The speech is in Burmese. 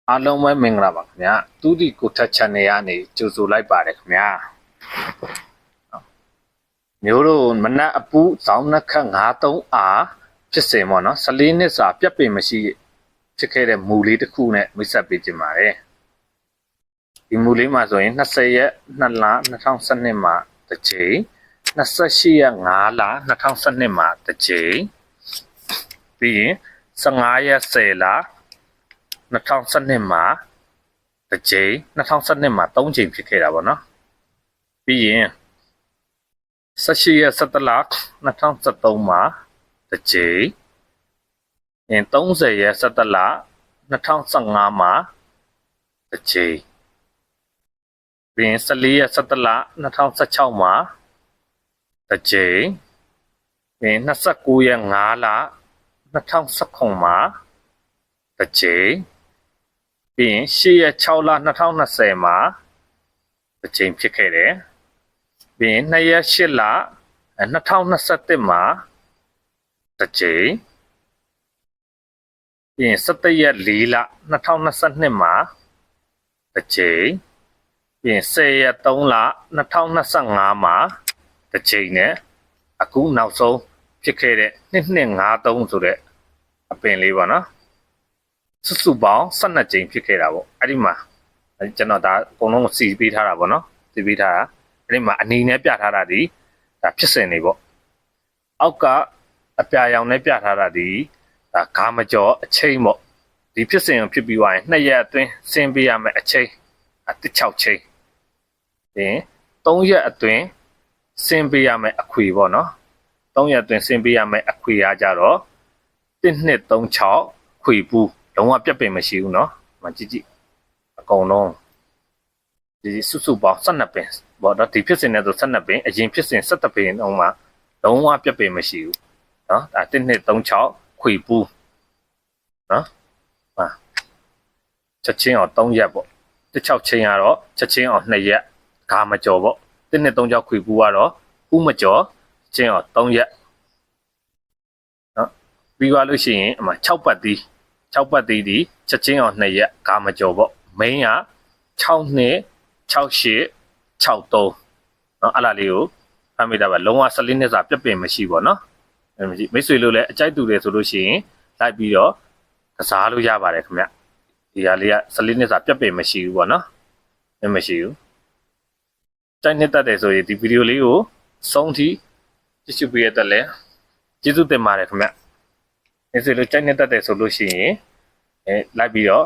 အားလုံးပဲမင်္ဂလာပါခင်ဗျာတူဒီကိုထက် channel ကနေကြိုဆိုလိုက်ပါတယ်ခင်ဗျာမျိုးတို့မနက်အပူဇောင်းနှက်ခတ်93အားဖြစ်စဉ်ပေါ့နော်14နှစ်စာပြတ်ပင်မရှိဖြစ်ခဲ့တဲ့မူလေးတစ်ခုနဲ့မိတ်ဆက်ပေးခြင်းပါတယ်ဒီမူလေးမှာဆိုရင်20ရက်2လ2012မှာတစ်ချိန်28ရက်5လ2012မှာတစ်ချိန်ပြီးရင်15ရက်10လ2012မှာတစ်ချိန်2012မှာ3ချိန်ဖြစ်ခဲ့တာပေါ့နော်ပြီးရင်18ရက်17လ2013မှာတစ်ချိန်30ရက်17လ2015မှာတစ်ချိန်ပြီးရင်14ရက်17လ2016မှာတစ်ချိန်ပြီးရင်29ရက်5လ2019မှာတစ်ချိန်ပြီးရင်10ရက်6လ2020မှာတစ်ချိန်ဖြစ်ခဲ့တယ်ပြီးရင်2ရက်8လ2021မှာတစ်ချိန်ပြီးရင်17ရက်4လ2022မှာတစ်ချိန်ပြီးရင်10ရက်3လ2025မှာတစ်ချိန်နဲ့အခုနောက်ဆုံးဖြစ်ခဲ့တဲ့2253ဆိုတဲ့အပင်လေးပေါ့နော်စုစုပေါင်း12ကြိမ်ဖြစ်ခဲ့တာပေါ့အဲ့ဒီမှာကျွန်တော်ဒါအကုန်လုံးစီပေးထားတာပေါ့နော်စီပေးထားတာအဲ့ဒီမှာအနီနဲ့ပြထားတာဒီဒါဖြစ်စဉ်တွေပေါ့အောက်ကအပြာရောင်နဲ့ပြထားတာဒီဒါဂါမကျော်အချိန်ပေါ့ဒီဖြစ်စဉ်ကိုဖြစ်ပြီးသွားရင်2ရက်အတွင်းဆင်းပေးရမယ်အချိန်16ချိန်ပြီး3ရက်အတွင်းဆင်းပေးရမယ်အခွေပေါ့နော်3ရက်အတွင်းဆင်းပေးရမယ်အခွေအားကြတော့1236ခွေပူးလုံးဝပြတ်ပင်မရှိဘူးเนาะမကြည့်ကြည့်အကုန်လုံးဒီစုစုပေါင်း12ပင်ပေါ့တော့ဒီဖြစ်စဉ်နဲ့ဆို12ပင်အရင်ဖြစ်စဉ်17ပင်လုံးမှာလုံးဝပြတ်ပင်မရှိဘူးเนาะဒါ1236ခွေပူးเนาะဟာချက်ချင်းအောင်3ရက်ပေါ့16ချင်းကတော့ချက်ချင်းအောင်2ရက်ဂါမကျော်ပေါ့1236ခွေပူးကတော့ဥမကျော်ချင်းအောင်3ရက်เนาะပြီးသွားလို့ရှိရင်အမှ6ပတ်သီး6ပတ်သေးဒီချက်ချင်းအောင်2ရက်ဂါမကျော်ပေါ့မိန်းက6နှစ်68 63เนาะအဲ့လားလေးကိုဖမ်းမိတာပါလုံးဝ14နှစ်စာပြတ်ပင်မရှိပေါ့နော်မိတ်ဆွေလို့လည်းအကြိုက်တူတယ်ဆိုလို့ရှိရင်လိုက်ပြီးတော့ကစားလို့ရပါတယ်ခင်ဗျဒီဟာလေးက14နှစ်စာပြတ်ပင်မရှိဘူးပေါ့နော်မရှိဘူးကြိုက်နှစ်တတ်တယ်ဆိုရင်ဒီဗီဒီယိုလေးကိုဆုံးထိကြည့်ရှုပေးရတဲ့လဲကျေးဇူးတင်ပါတယ်ခင်ဗျမိတ်ဆွေလို့ကြိုက်နှစ်တတ်တယ်ဆိုလို့ရှိရင်လိုက်ပြီးတော့